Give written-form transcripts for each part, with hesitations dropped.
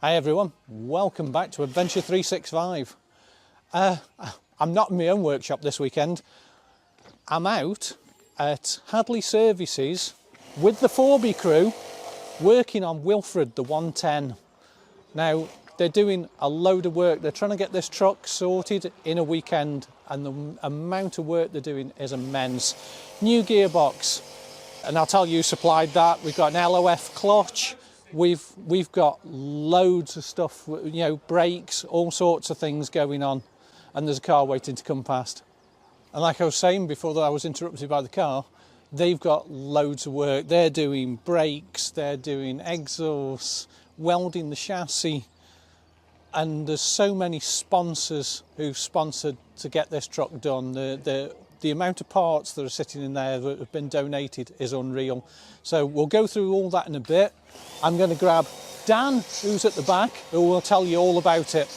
Hi everyone, welcome back to Adventure 365. I'm not in my own workshop this weekend. I'm out at Hadley Services with the 4B crew working on Wilfred, the 110. Now, they're doing a load of work. They're trying to get this truck sorted in a weekend, and the amount of work they're doing is immense. New gearbox, and I'll tell you who supplied that. We've got an LOF clutch. We've got loads of stuff, you know, brakes, all sorts of things going on, and there's a car waiting to come past. And like I was saying before that I was interrupted by the car, they've got loads of work. They're doing brakes, they're doing exhausts, welding the chassis, and there's so many sponsors who've sponsored to get this truck done. The amount of parts that are sitting in there that have been donated is unreal. So we'll go through all that in a bit. I'm going to grab Dan, who's at the back, who will tell you all about it.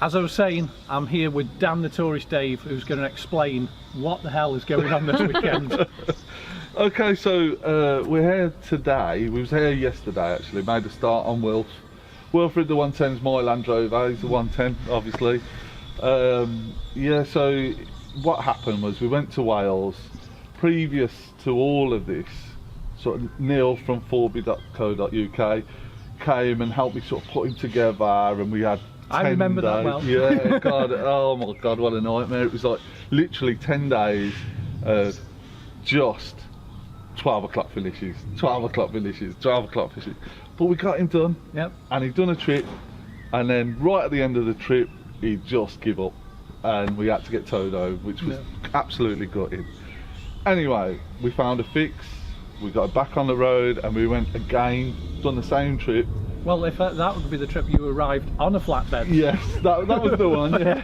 As I was saying, I'm here with Dan the Tourist Dave, who's going to explain what the hell is going on this weekend. Okay, so we're here today. We was here yesterday actually, made a start on Wilfred the 110 is my Land Rover, he's the 110 obviously. Yeah, so what happened was we went to Wales. Previous to all of this, sort of Neil from 4b.co.uk came and helped me sort of put him together, and we had 10 I remember days. that well. Yeah, God, oh my God, what a nightmare. It was like literally 10 days, just 12 o'clock finishes, 12 o'clock finishes, 12 o'clock finishes. But we got him done. Yep. And he'd done a trip, and then right at the end of the trip, he just gave up, and we had to get towed home, which was absolutely gutting. Anyway, we found a fix, we got back on the road, and we went again, done the same trip. Well, if that would be the trip you arrived on a flatbed. Yes, that was the one, yeah.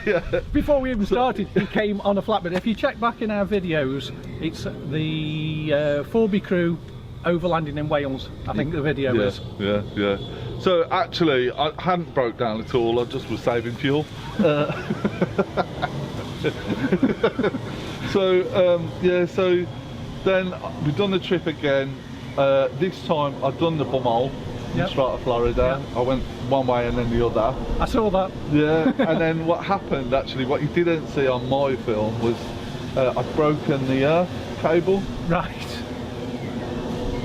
Yeah. Before we even started, he came on a flatbed. If you check back in our videos, it's the 4B crew overlanding in Wales, I think the video is. Yeah. So actually, I hadn't broke down at all, I just was saving fuel. Yeah, so then we've done the trip again. This time I've done the bumhole in Strata, Florida. I went one way and then the other. I saw that. Yeah, and then what happened actually, what you didn't see on my film was I'd broken the earth cable. Right.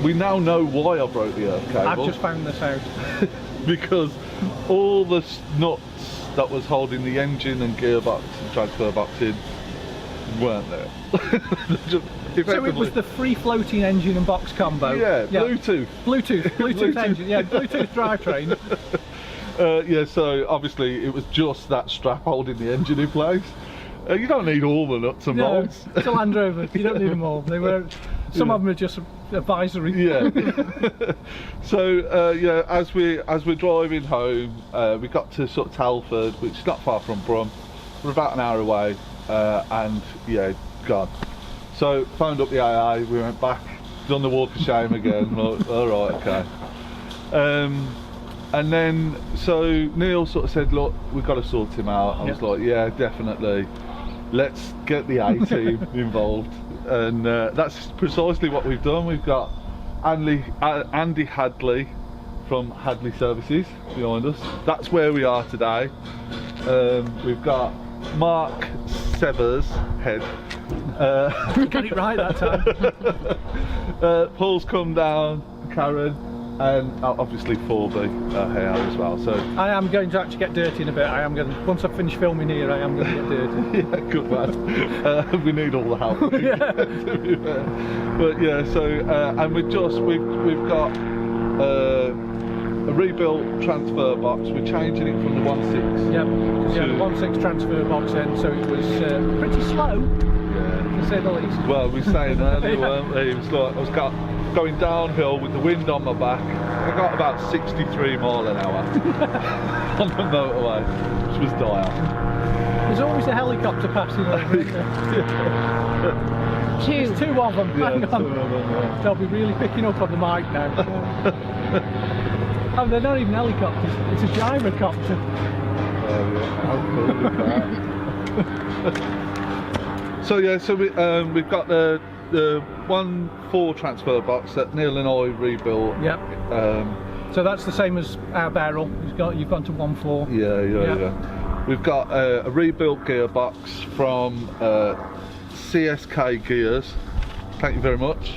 We now know why I broke the earth cable. I've just found this out. Because all the nuts that was holding the engine and gearbox and transfer box in weren't there. So it was the free floating engine and box combo. Yeah, Bluetooth. Bluetooth engine, yeah, Bluetooth drivetrain. Yeah, so obviously it was just that strap holding the engine in place. You don't need all the nuts and bolts. It's a Land Rover, you don't need them all. They were, some of them are just advisory. Yeah. So yeah, as we're driving home, we got to sort of Telford, which is not far from Brum. We're about an hour away, and yeah, gone. So phoned up the AA, we went back, done the walk of shame again. Like, all right, okay. And then so Neil sort of said, look, we've got to sort him out. I was like, yeah, definitely. Let's get the A-team involved, and that's precisely what we've done. We've got Andy Hadley from Hadley Services behind us. That's where we are today. We've got Mark Severs head. We got it right that time. Paul's come down, Karen, and obviously 4B here as well. So I am going to actually get dirty in a bit. Once I finish filming here, I am going to get dirty. Yeah, good man. We need all the help. To be fair. But yeah, so and we've got a rebuilt transfer box. We're changing it from the 1.6. Yeah, the 1.6 transfer box in, so it was pretty slow. Yeah, to say the least. Well, we were saying earlier, weren't we? It was like I was going downhill with the wind on my back. I got about 63 mile an hour on the motorway, which was dire. There's always a helicopter passing over. There's two of them. Yeah, hang on. two of them, yeah. They'll be really picking up on the mic now. Oh, they're not even helicopters. It's a gyrocopter. Oh yeah, how cool is that? So yeah, so we've got the 1.4 transfer box that Neil and I rebuilt. Yep. So that's the same as our barrel. You've gone to 1.4. Yeah. We've got a rebuilt gearbox from CSK Gears. Thank you very much.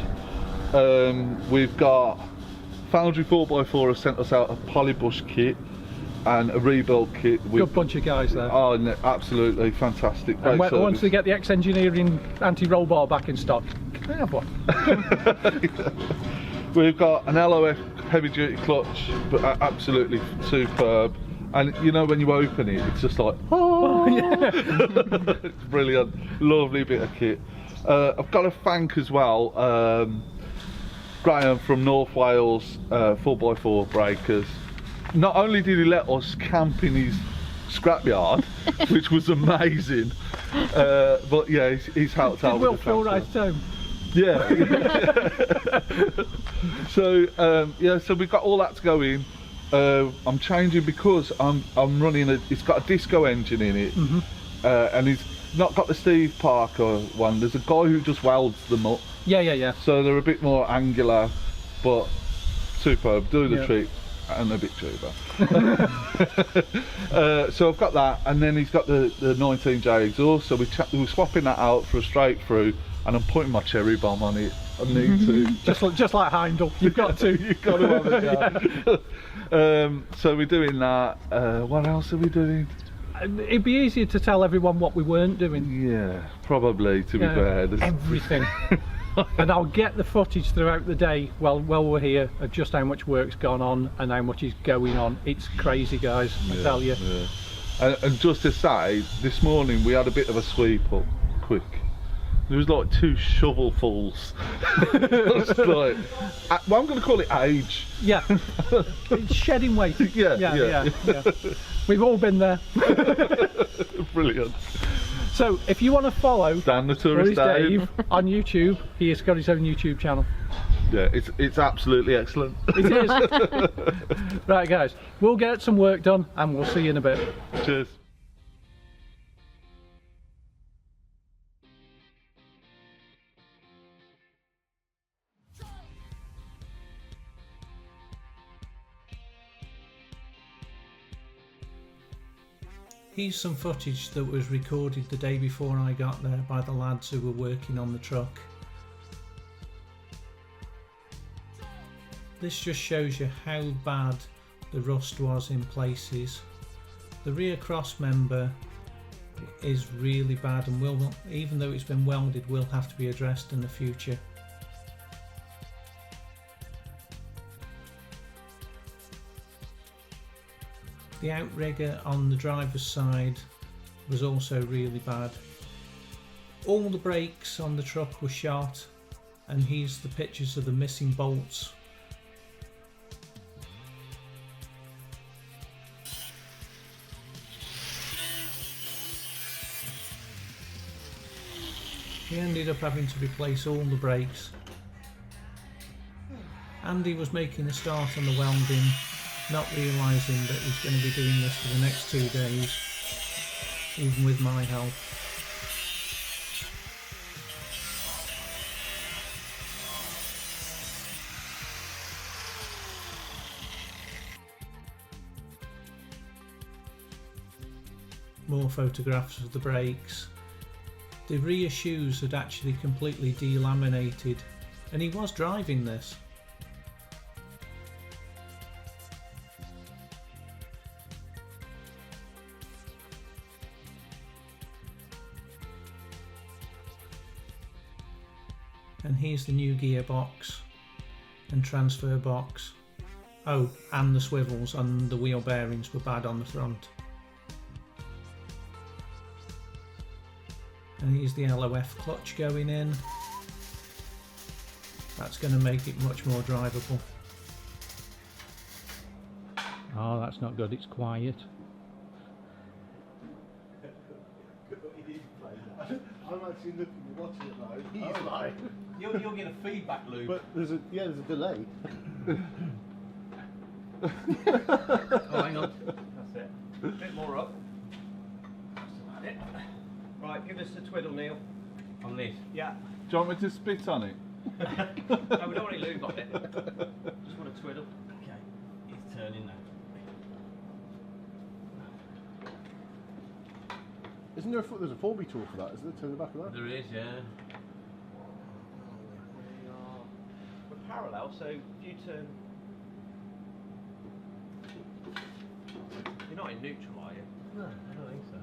We've got Foundry 4x4 have sent us out a polybush kit and a rebuild kit. Good bunch of guys there. Oh, no, absolutely fantastic. And once they get the ex-engineering anti-roll bar back in stock, can I have one? We've got an LOF heavy duty clutch, but absolutely superb. And you know, when you open it, it's just like, oh, yeah. It's brilliant, lovely bit of kit. I've got a Fank as well, Graham from North Wales, 4x4 breakers. Not only did he let us camp in his scrapyard, which was amazing, but yeah, he's helped out with the feel right home. Yeah. So so we've got all that to go in. I'm changing because I'm running it's got a disco engine in it, and he's not got the Steve Parker one. There's a guy who just welds them up. Yeah. So they're a bit more angular, but superb. Do the trick. And a bit cheaper. So I've got that, and then he's got the 19J exhaust, so we're swapping that out for a straight through, and I'm putting my cherry bomb on it. I need to. just like Heimdall, you've got to. You've got to have it. Yeah. So we're doing that. What else are we doing? It'd be easier to tell everyone what we weren't doing. Yeah, probably, to be fair. Everything. And I'll get the footage throughout the day while we're here of just how much work's gone on and how much is going on. It's crazy, guys, I tell you. Yeah. And just to say, this morning we had a bit of a sweep up, quick. There was like 2 shovelfuls. It's like, well, I'm going to call it age. Yeah, it's shedding weight. Yeah. We've all been there. Brilliant. So if you want to follow Dan the Tourist Dave on YouTube, he has got his own YouTube channel. Yeah, it's absolutely excellent. It is. Right, guys, we'll get some work done and we'll see you in a bit. Cheers. Here's some footage that was recorded the day before I got there by the lads who were working on the truck. This just shows you how bad the rust was in places. The rear cross member is really bad and will, even though it's been welded, will have to be addressed in the future. The outrigger on the driver's side was also really bad. All the brakes on the truck were shot, and here's the pictures of the missing bolts. He ended up having to replace all the brakes. Andy was making a start on the welding, not realising that he's going to be doing this for the next 2 days, even with my help. More photographs of the brakes. The rear shoes had actually completely delaminated, and he was driving this. And here's the new gearbox and transfer box. Oh, and the swivels and the wheel bearings were bad on the front. And here's the LOF clutch going in. That's going to make it much more drivable. Oh, that's not good, it's quiet. I'm actually looking at watching it though. He's like, you'll get a feedback loop. but there's a delay. Oh, hang on. That's it. A bit more up. That's about it. Right, give us a twiddle, Neil. On this. Yeah. Do you want me to spit on it? No, we don't want any lube on it. Just want a twiddle. Okay. Yeah. turning now. Isn't there there's a 4B tool for that, isn't there? Turn the back of that? There is, yeah. We're parallel, so if you turn... You're not in neutral, are you? No, I don't think so.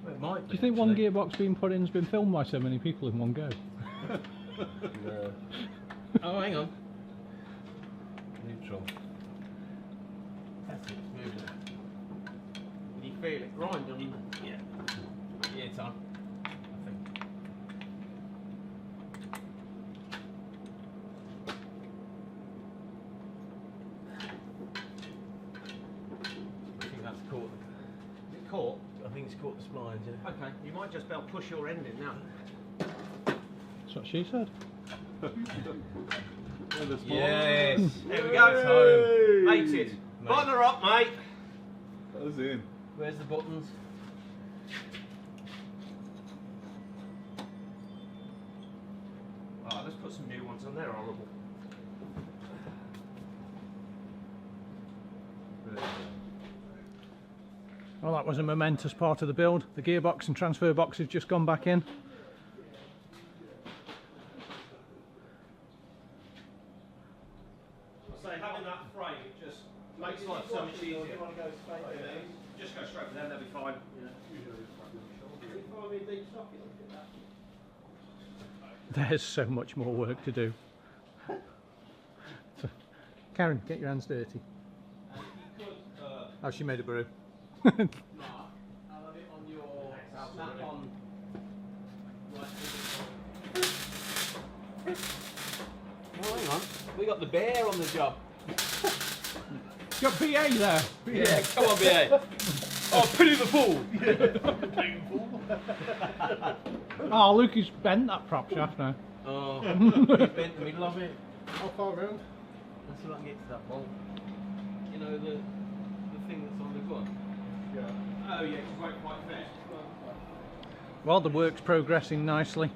Well, it might be. Do you think one gearbox being put in has been filmed by so many people in one go? No. Oh, hang on. Neutral. That's it, it's moving. Can you feel it grind on? Yeah. Yeah, it's on. I think. I think that's caught. Is it caught? I think it's caught the splines, yeah. Okay, you might just be able to push your end in now. That's what she said. Yes! There we go. It's home. Mated. Button her up, mate. That was in. Where's the buttons? Oh, let's put some new ones on there, horrible. Well, that was a momentous part of the build. The gearbox and transfer box have just gone back in. Having that frame, it just makes life so much easier. Just go straight to them, they'll be fine. There's so much more work to do. So, Karen, get your hands dirty. Oh, she made a brew. I'll have it on your snap-on. Oh, hang on. We got the bear on the job. You got BA there. Yeah, come on, BA. Oh, put it in the pool. Oh, Lukey's bent that prop shaft now. Oh, he's bent the middle of it. How far round? Let's see if I can get to that bolt. You know, the thing that's on the gun? Yeah. Oh, yeah, it won't quite fit. Well, the work's progressing nicely.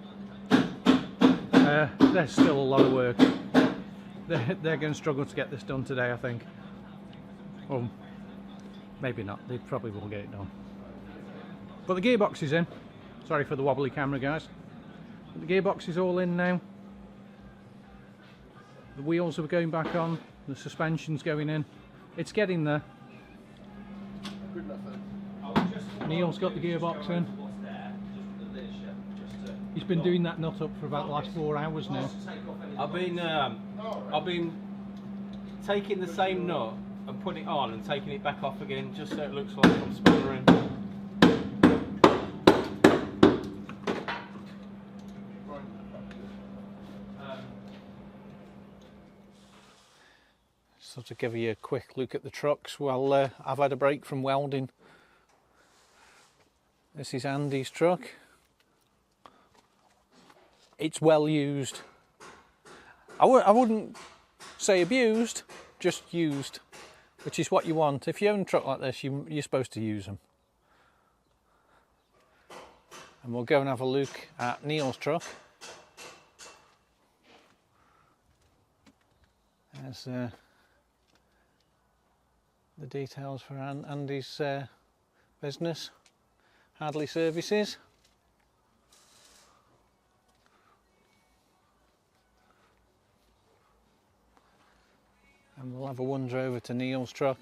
There's still a lot of work. They're going to struggle to get this done today, I think. Or maybe not. They probably will get it done. But the gearbox is in. Sorry for the wobbly camera, guys. But the gearbox is all in now. The wheels are going back on. The suspension's going in. It's getting there. Good enough then. Neil's got the gearbox in. He's been doing that nut up for about the last 4 hours now. I've been taking the same nut and putting it on and taking it back off again, just so it looks like I'm sputtering. So to give you a quick look at the trucks, well, I've had a break from welding. This is Andy's truck. It's well used. I wouldn't say abused, just used, which is what you want. If you own a truck like this, you're supposed to use them. And we'll go and have a look at Neil's truck. There's the details for Andy's business, Hadley Services. And we'll have a wander over to Neil's truck,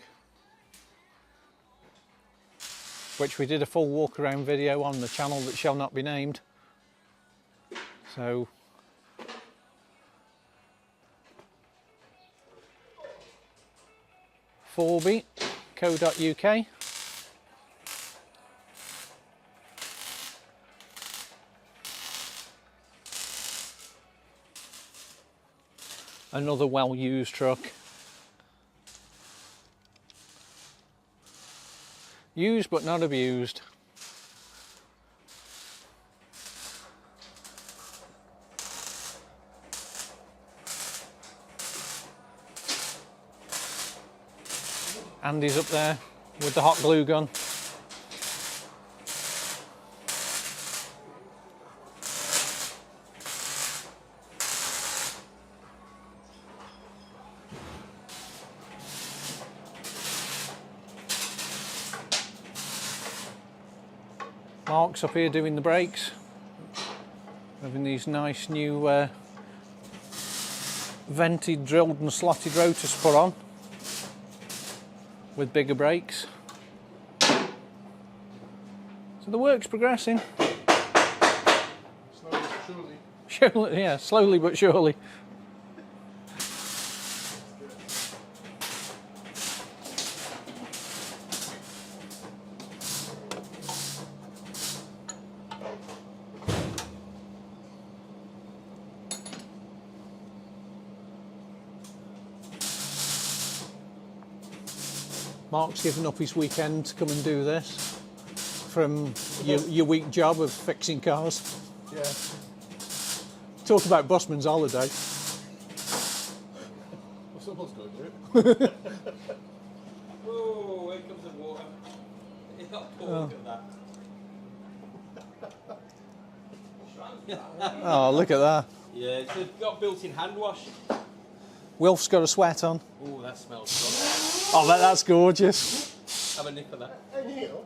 which we did a full walk around video on the channel that shall not be named. So forby.co.uk. Another well-used truck. Used but not abused. Andy's up there with the hot glue gun. Mark's up here doing the brakes, having these nice new vented, drilled and slotted rotors put on with bigger brakes. So the work's progressing. Slowly but surely. Surely, yeah, slowly but surely. Mark's given up his weekend to come and do this from your week job of fixing cars. Yeah. Talk about busman's holiday. Well, someone's got to do it. Oh, here comes the water. It's not poor, look at that. Oh, look at that. Yeah, it's got built-in hand wash. Wilf's got a sweat on. Oh, that smells good. Oh, that's gorgeous. Have a nip of that. Hey, Neil,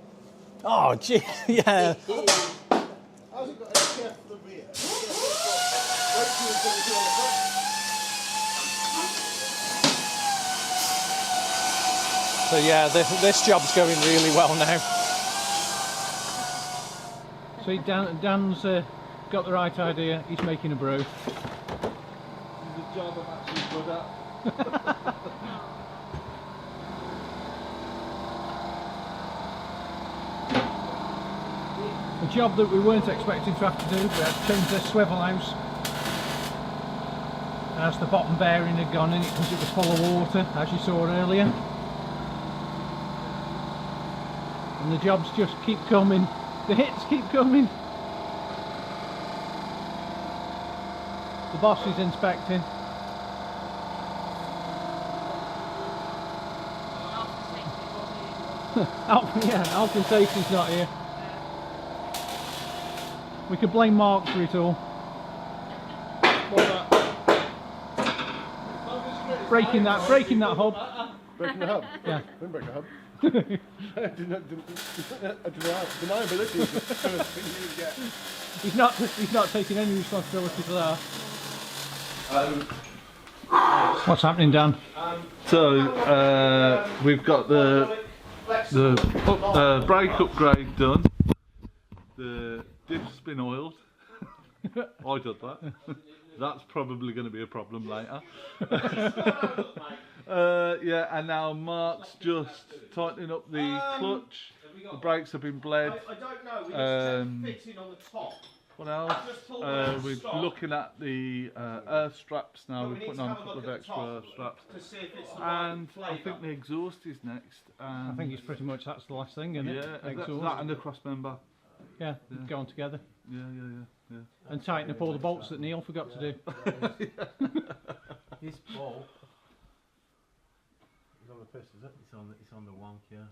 Oh, gee, yeah. how's it got any care for the rear? Wait till it's going to do on the front. So yeah, this job's going really well now. See, Dan's got the right idea. He's making a brew. It's a job I'm actually good at. A job that we weren't expecting to have to do. We had to change the swivel house. As the bottom bearing had gone in it because it was full of water, as you saw earlier. And the jobs just keep coming. The hits keep coming. The boss is inspecting. Health and safety's not here. We could blame Mark for it all. Breaking that hub. Breaking the hub? Yeah. Didn't break the hub. Deniability is the first thing you would get. He's not taking any responsibility for that. What's happening, Dan? So we've got the brake upgrade done. The diff's been oiled. I did that. That's probably going to be a problem later. Yeah, and now Mark's just tightening up the clutch. The brakes have been bled. I don't know, we just fitting on the top. What else? We're looking at the earth straps now. We're putting on a couple of extra earth straps. And I think the exhaust is next. I think it's pretty much that's the last thing, isn't it? Yeah, Exhaust. that and the cross member. Yeah, go on together. Yeah. And tighten up all the bolts that Neil forgot to do. This bolt It's on the piss, is it? it's on the wonk, yeah.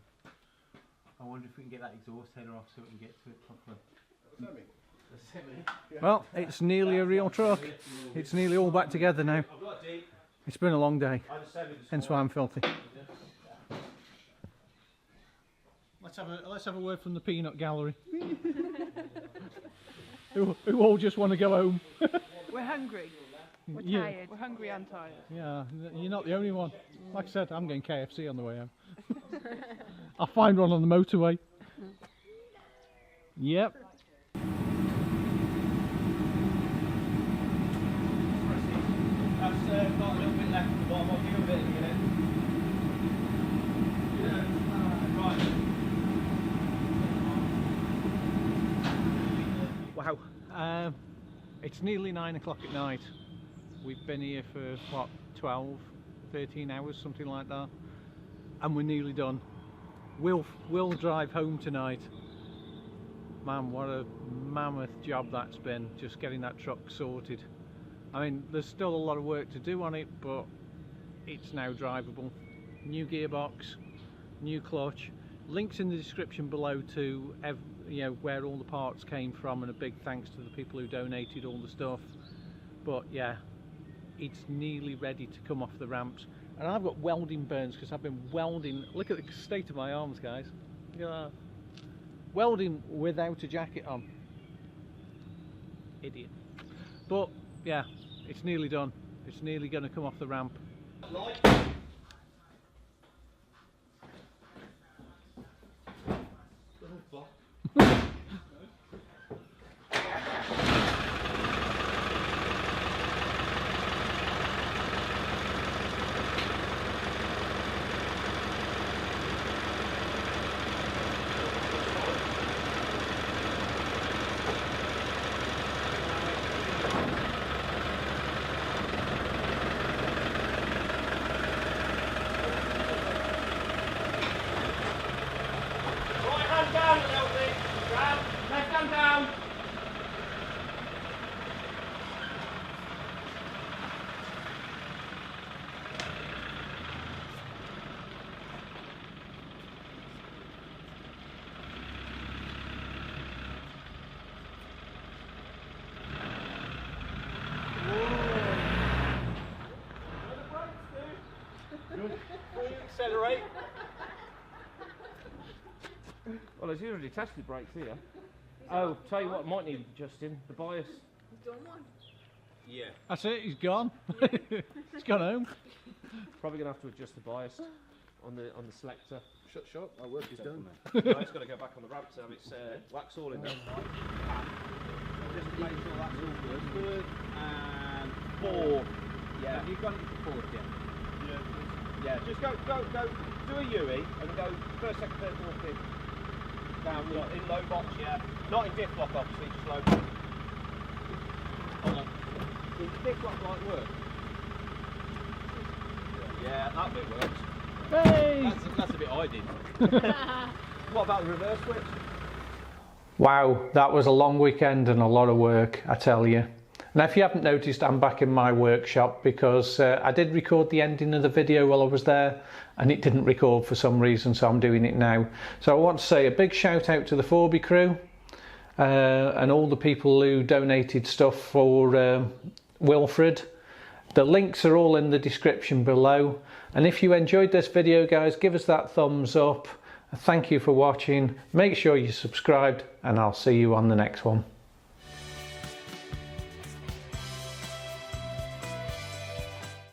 I wonder if we can get that exhaust header off so we can get to it properly. Well, it's nearly a real truck. It's nearly all back together now. It's been a long day, hence why I'm filthy. Let's have a word from the peanut gallery. who all just want to go home. We're hungry. We're Yeah. tired. We're hungry and tired. Yeah, you're not the only one. Like I said, I'm getting KFC on the way home. I'll find one on the motorway. Yep. That's got a little bit left at the bottom. I'll give a bit in a minute. Right. Wow. It's nearly 9 o'clock at night. We've been here for, what, 12, 13 hours, something like that. And we're nearly done. We'll drive home tonight. Man, what a mammoth job that's been, just getting that truck sorted. I mean, there's still a lot of work to do on it, but it's now drivable. New gearbox, new clutch. Links in the description below to where all the parts came from, and a big thanks to the people who donated all the stuff. But yeah, it's nearly ready to come off the ramps. And I've got welding burns because I've been welding. Look at the state of my arms, guys. Look at that. welding without a jacket on. Idiot. But yeah, it's nearly done. It's nearly going to come off the ramp. Down a little bit, grab, left hand down. Accelerate. Well, there's usually tested brakes here. Oh, tell you what, might need adjusting the bias. You've done one. Yeah. That's it, he's gone. He's gone home. Probably gonna have to adjust the bias on the selector. Shut. My work is done, man. No, it's got to go back on the ramp to have its wax all in there. Just to make sure that's all good. And 4. Yeah. Have you got it to 4 yet? Yeah. Just go. Do a UE and go first, second, third, fourth, fifth. Down in low box, yeah. Not in diff lock, obviously, just low box. Hold on. Does diff lock light work? Yeah, that bit works. Hey! That's the bit I did. What about the reverse switch? Wow, that was a long weekend and a lot of work, I tell you. Now, if you haven't noticed, I'm back in my workshop because I did record the ending of the video while I was there and it didn't record for some reason, so I'm doing it now. So I want to say a big shout out to the Forby crew and all the people who donated stuff for Wilfred. The links are all in the description below. And if you enjoyed this video, guys, give us that thumbs up. Thank you for watching. Make sure you're subscribed and I'll see you on the next one.